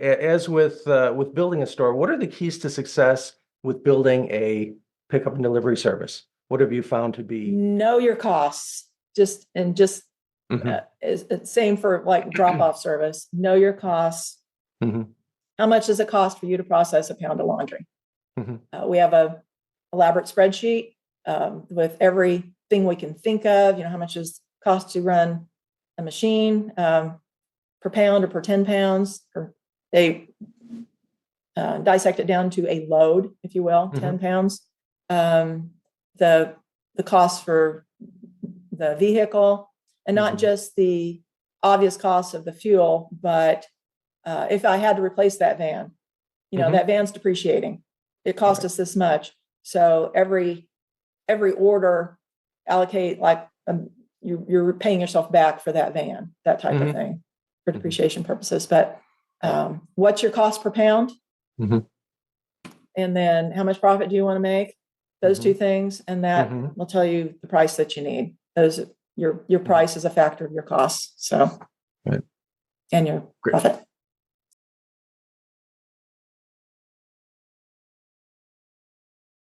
as with building a store, what are the keys to success with building a pickup and delivery service? What have you found to be? Know your costs. Mhm, It's same for like drop-off service. Know your costs. mhm, How much does it cost for you to process a pound of laundry? mhm, We have a elaborate spreadsheet with everything we can think of. How much does cost to run a machine per pound or per 10 pounds? Or they dissect it down to a load, if you will, 10 mhm, pounds. The cost for the vehicle, and not mhm, just the obvious costs of the fuel, but if I had to replace that van, mhm. that van's depreciating. It cost Right. us this much. So every order allocate like you're paying yourself back for that van, that type of Mhm, thing for mhm. depreciation purposes. But Right. what's your cost per pound? Mhm, And then how much profit do you want to make? Those two mhm, things, and that mhm, will tell you the price that you need. Your mhm. price is a factor of your costs, so Right. and your Great. profit.